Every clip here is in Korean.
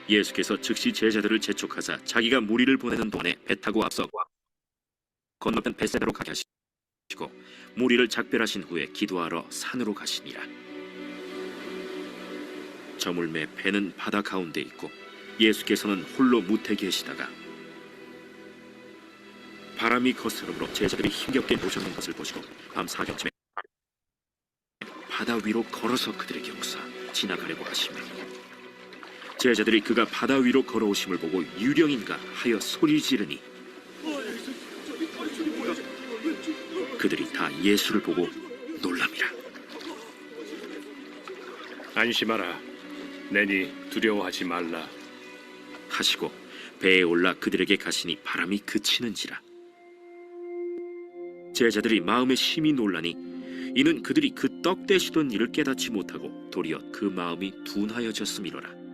예수께서 즉시 제자들을 재촉하사 자기가 무리를 보내는 동안에 배 타고 앞서 건너편 벳세다로 가게 하시고 무리를 작별하신 후에 기도하러 산으로 가시니라. 저물매 배는 바다 가운데 있고 예수께서는 홀로 무태 계시다가 바람이 거스름으로 제자들이 힘겹게 노셨는 것을 보시고 밤 사경쯤에 바다 위로 걸어서 그들에게 오사 지나가려고 하시며 제자들이 그가 바다 위로 걸어오심을 보고 유령인가 하여 소리 지르니 그들이 다 예수를 보고 놀랍니다. 안심하라. 내니 두려워하지 말라 하시고 배에 올라 그들에게 가시니 바람이 그치는지라. 제자들이 마음에 심히 놀라니 이는 그들이 그 떡 대시던 일을 깨닫지 못하고 도리어 그 마음이 둔하여졌음이로라.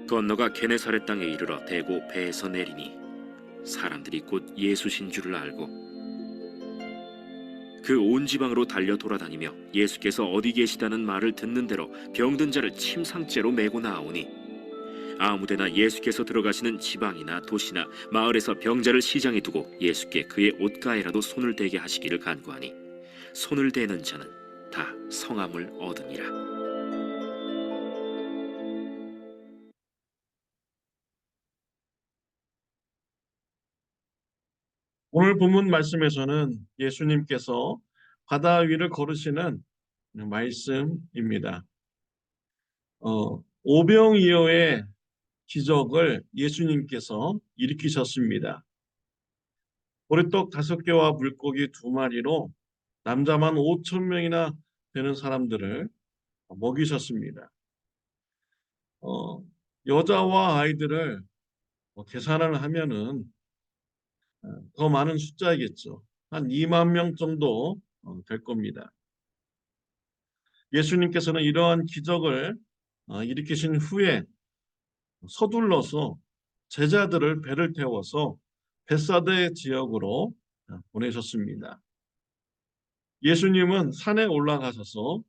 건너가 게네사렛 땅에 이르러 대고 배에서 내리니 사람들이 곧 예수신 줄을 알고 그 온 지방으로 달려 돌아다니며 예수께서 어디 계시다는 말을 듣는 대로 병든 자를 침상째로 메고 나오니 아무데나 예수께서 들어가시는 지방이나 도시나 마을에서 병자를 시장에 두고 예수께 그의 옷가에라도 손을 대게 하시기를 간구하니 손을 대는 자는 다 성함을 얻으니라. 오늘 본문 말씀에서는 예수님께서 바다 위를 걸으시는 말씀입니다. 오병이어의 기적을 예수님께서 일으키셨습니다. 보리떡 5개와 물고기 2마리로 남자만 5,000명이나 되는 사람들을 먹이셨습니다. 여자와 아이들을 계산을 하면은 더 많은 숫자이겠죠. 한 2만 명 정도 될 겁니다. 예수님께서는 이러한 기적을 일으키신 후에 서둘러서 제자들을 배를 태워서 벳사다 지역으로 보내셨습니다. 예수님은 산에 올라가셔서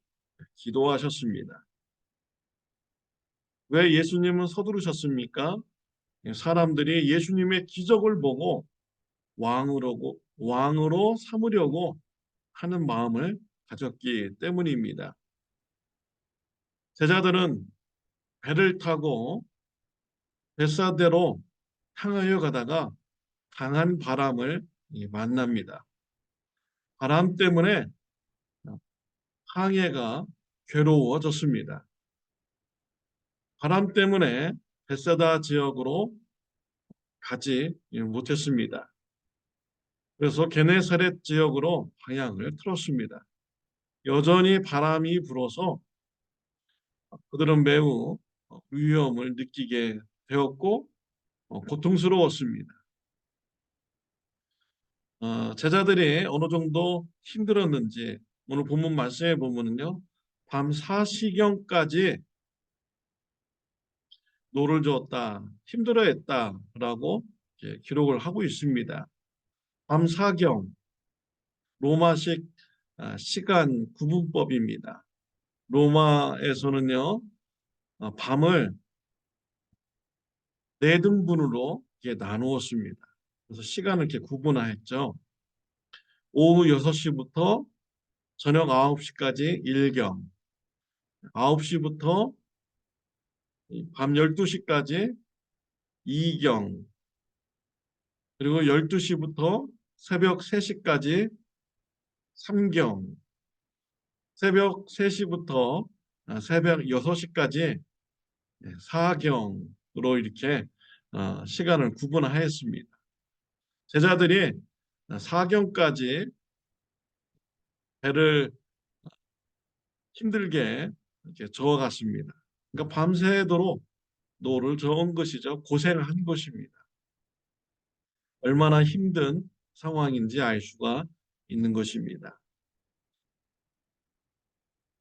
기도하셨습니다. 왜 예수님은 서두르셨습니까? 사람들이 예수님의 기적을 보고 왕으로 삼으려고 하는 마음을 가졌기 때문입니다. 제자들은 배를 타고 벳사다로 향하여 가다가 강한 바람을 만납니다. 바람 때문에 항해가 괴로워졌습니다. 바람 때문에 벳사다 지역으로 가지 못했습니다. 그래서 게네사렛 지역으로 방향을 틀었습니다. 여전히 바람이 불어서 그들은 매우 위험을 느끼게 되었고 고통스러웠습니다. 제자들이 어느 정도 힘들었는지 오늘 본문 말씀에 보면은요, 밤 4시경까지 노를 저었다, 힘들어했다라고 기록을 하고 있습니다. 밤 4경, 로마식 시간 구분법입니다. 로마에서는요, 밤을 4등분으로 나누었습니다. 그래서 시간을 이렇게 구분화했죠. 오후 6시부터 저녁 9시까지 1경, 9시부터 밤 12시까지 2경, 그리고 12시부터 새벽 3시까지 3경, 새벽 3시부터 새벽 6시까지 4경으로 이렇게 시간을 구분하였습니다. 제자들이 4경까지 배를 힘들게 이렇게 저어갔습니다. 그러니까 밤새도록 노를 저은 것이죠. 고생을 한 것입니다. 얼마나 힘든 상황인지 알 수가 있는 것입니다.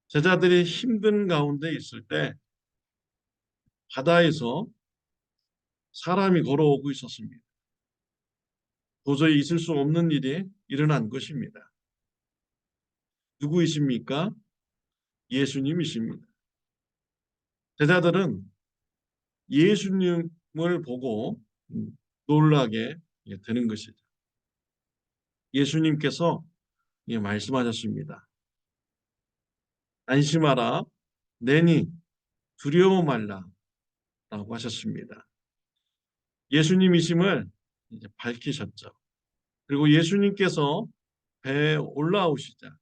제자들이 힘든 가운데 있을 때 바다에서 사람이 걸어오고 있었습니다. 도저히 있을 수 없는 일이 일어난 것입니다. 누구이십니까? 예수님이십니다. 제자들은 예수님을 보고 놀라게 되는 것이죠. 예수님께서 말씀하셨습니다. 안심하라, 내니 두려워 말라 라고 하셨습니다. 예수님이심을 이제 밝히셨죠. 그리고 예수님께서 배에 올라오시자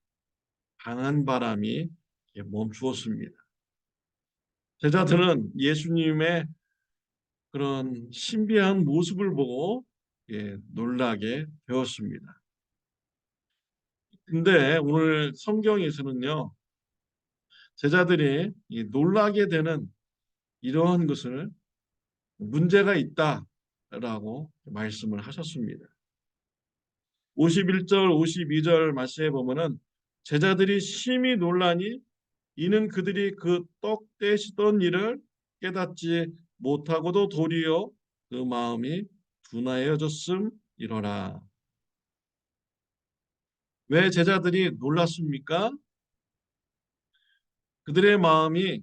강한 바람이 멈추었습니다. 제자들은 예수님의 그런 신비한 모습을 보고 놀라게 되었습니다. 근데 오늘 성경에서는요, 제자들이 놀라게 되는 이러한 것을 문제가 있다라고 말씀을 하셨습니다. 51절, 52절 말씀에 보면은 제자들이 심히 놀라니 이는 그들이 그 떡 떼시던 일을 깨닫지 못하고도 도리어 그 마음이 둔하여졌음이로라. 왜 제자들이 놀랐습니까? 그들의 마음이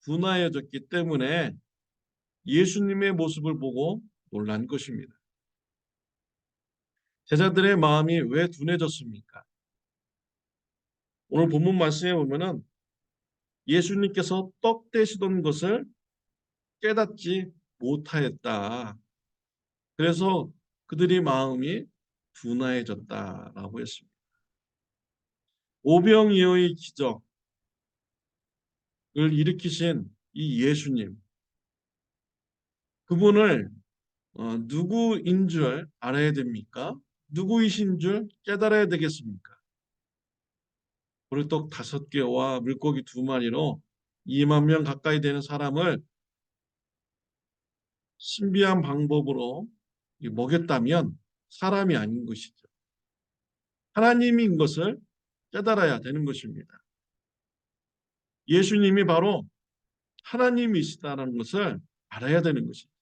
둔하여졌기 때문에 예수님의 모습을 보고 놀란 것입니다. 제자들의 마음이 왜 둔해졌습니까? 오늘 본문 말씀에 보면은 예수님께서 떡 떼시던 것을 깨닫지 못하였다. 그래서 그들의 마음이 둔하여졌다라고 했습니다. 오병이어의 기적을 일으키신 이 예수님, 그분을 누구인 줄 알아야 됩니까? 누구이신 줄 깨달아야 되겠습니까? 보리떡 5개와 물고기 2마리로 2만 명 가까이 되는 사람을 신비한 방법으로 먹였다면 사람이 아닌 것이죠. 하나님인 것을 깨달아야 되는 것입니다. 예수님이 바로 하나님이시다는 것을 알아야 되는 것입니다.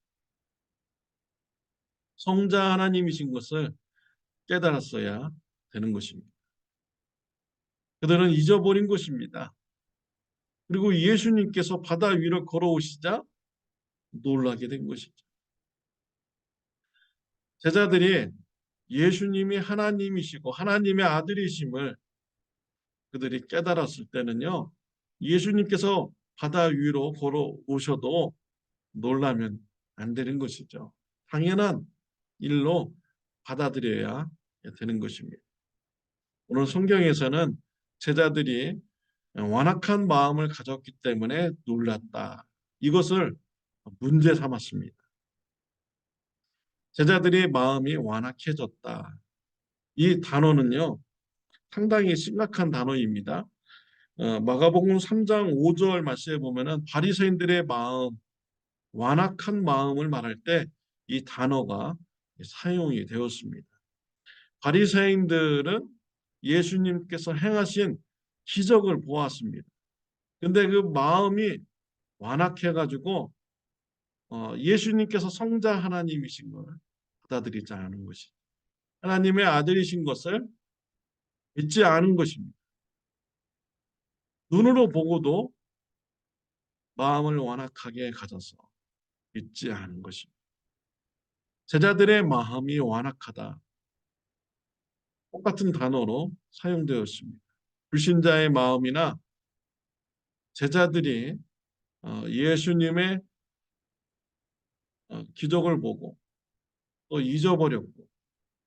성자 하나님이신 것을 깨달았어야 되는 것입니다. 그들은 잊어버린 것입니다. 그리고 예수님께서 바다 위로 걸어오시자 놀라게 된 것이죠. 제자들이 예수님이 하나님이시고 하나님의 아들이심을 그들이 깨달았을 때는요, 예수님께서 바다 위로 걸어오셔도 놀라면 안 되는 것이죠. 당연한 일로 받아들여야 되는 것입니다. 오늘 성경에서는 제자들이 완악한 마음을 가졌기 때문에 놀랐다. 이것을 문제 삼았습니다. 제자들의 마음이 완악해졌다. 이 단어는요, 상당히 심각한 단어입니다. 마가복음 3장 5절 말씀에 보면은 바리새인들의 마음, 완악한 마음을 말할 때 이 단어가 사용이 되었습니다. 바리새인들은 예수님께서 행하신 기적을 보았습니다. 근데 그 마음이 완악해가지고 예수님께서 성자 하나님이신 걸 받아들이지 않은 것이, 하나님의 아들이신 것을 믿지 않은 것입니다. 눈으로 보고도 마음을 완악하게 가져서 믿지 않은 것입니다. 제자들의 마음이 완악하다. 똑같은 단어로 사용되었습니다. 불신자의 마음이나 제자들이 예수님의 기적을 보고 또 잊어버렸고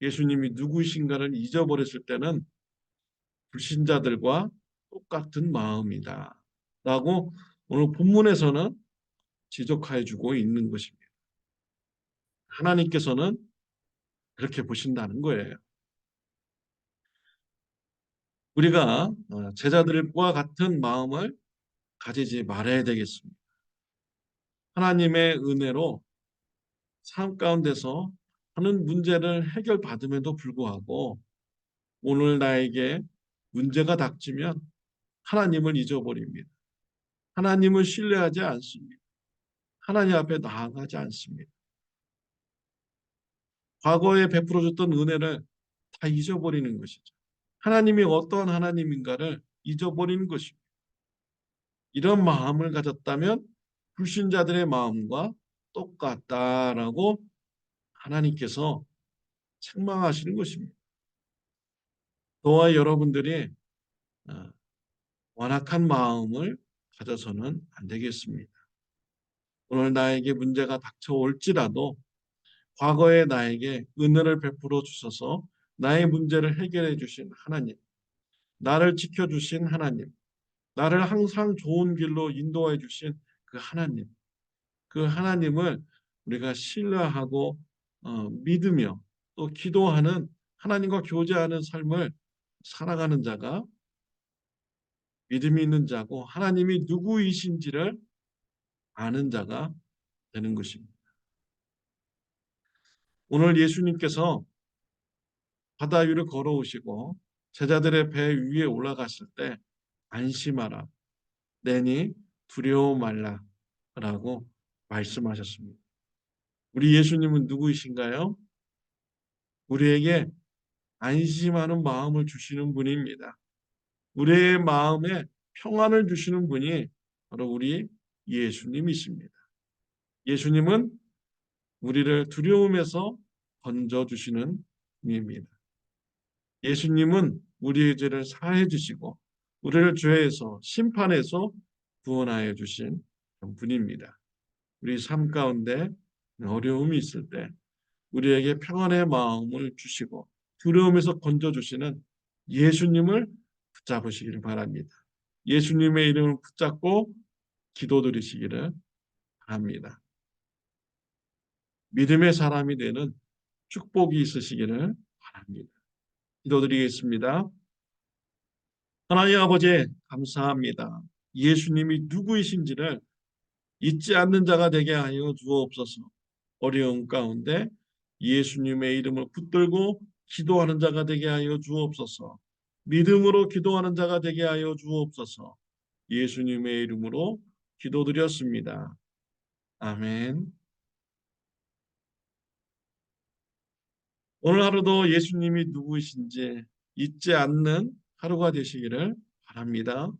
예수님이 누구이신가를 잊어버렸을 때는 불신자들과 똑같은 마음이다 라고 오늘 본문에서는 지적해 주고 있는 것입니다. 하나님께서는 그렇게 보신다는 거예요. 우리가 제자들과 같은 마음을 가지지 말아야 되겠습니다. 하나님의 은혜로 삶 가운데서 하는 문제를 해결받음에도 불구하고 오늘 나에게 문제가 닥치면 하나님을 잊어버립니다. 하나님을 신뢰하지 않습니다. 하나님 앞에 나아가지 않습니다. 과거에 베풀어줬던 은혜를 다 잊어버리는 것이죠. 하나님이 어떠한 하나님인가를 잊어버리는 것입니다. 이런 마음을 가졌다면 불신자들의 마음과 똑같다라고 하나님께서 책망하시는 것입니다. 저와 여러분들이 어, 완악한 마음을 가져서는 안 되겠습니다. 오늘 나에게 문제가 닥쳐올지라도 과거에 나에게 은혜를 베풀어 주셔서 나의 문제를 해결해 주신 하나님, 나를 지켜주신 하나님, 나를 항상 좋은 길로 인도해 주신 그 하나님, 그 하나님을 우리가 신뢰하고 믿으며 또 기도하는 하나님과 교제하는 삶을 살아가는 자가 믿음이 있는 자고 하나님이 누구이신지를 아는 자가 되는 것입니다. 오늘 예수님께서 바다 위를 걸어오시고 제자들의 배 위에 올라갔을 때 안심하라, 내니 두려워 말라라고 말씀하셨습니다. 우리 예수님은 누구이신가요? 우리에게 안심하는 마음을 주시는 분입니다. 우리의 마음에 평안을 주시는 분이 바로 우리 예수님이십니다. 예수님은 우리를 두려움에서 건져주시는 분입니다. 예수님은 우리의 죄를 사해 주시고 우리를 죄에서 심판에서 구원하여 주신 분입니다. 우리 삶 가운데 어려움이 있을 때 우리에게 평안의 마음을 주시고 두려움에서 건져주시는 예수님을 붙잡으시기를 바랍니다. 예수님의 이름을 붙잡고 기도드리시기를 바랍니다. 믿음의 사람이 되는 축복이 있으시기를 바랍니다. 기도드리겠습니다. 하나님 아버지 감사합니다. 예수님이 누구이신지를 잊지 않는 자가 되게 하여 주옵소서. 어려움 가운데 예수님의 이름을 붙들고 기도하는 자가 되게 하여 주옵소서. 믿음으로 기도하는 자가 되게 하여 주옵소서. 예수님의 이름으로 기도드렸습니다. 아멘. 오늘 하루도 예수님이 누구이신지 잊지 않는 하루가 되시기를 바랍니다.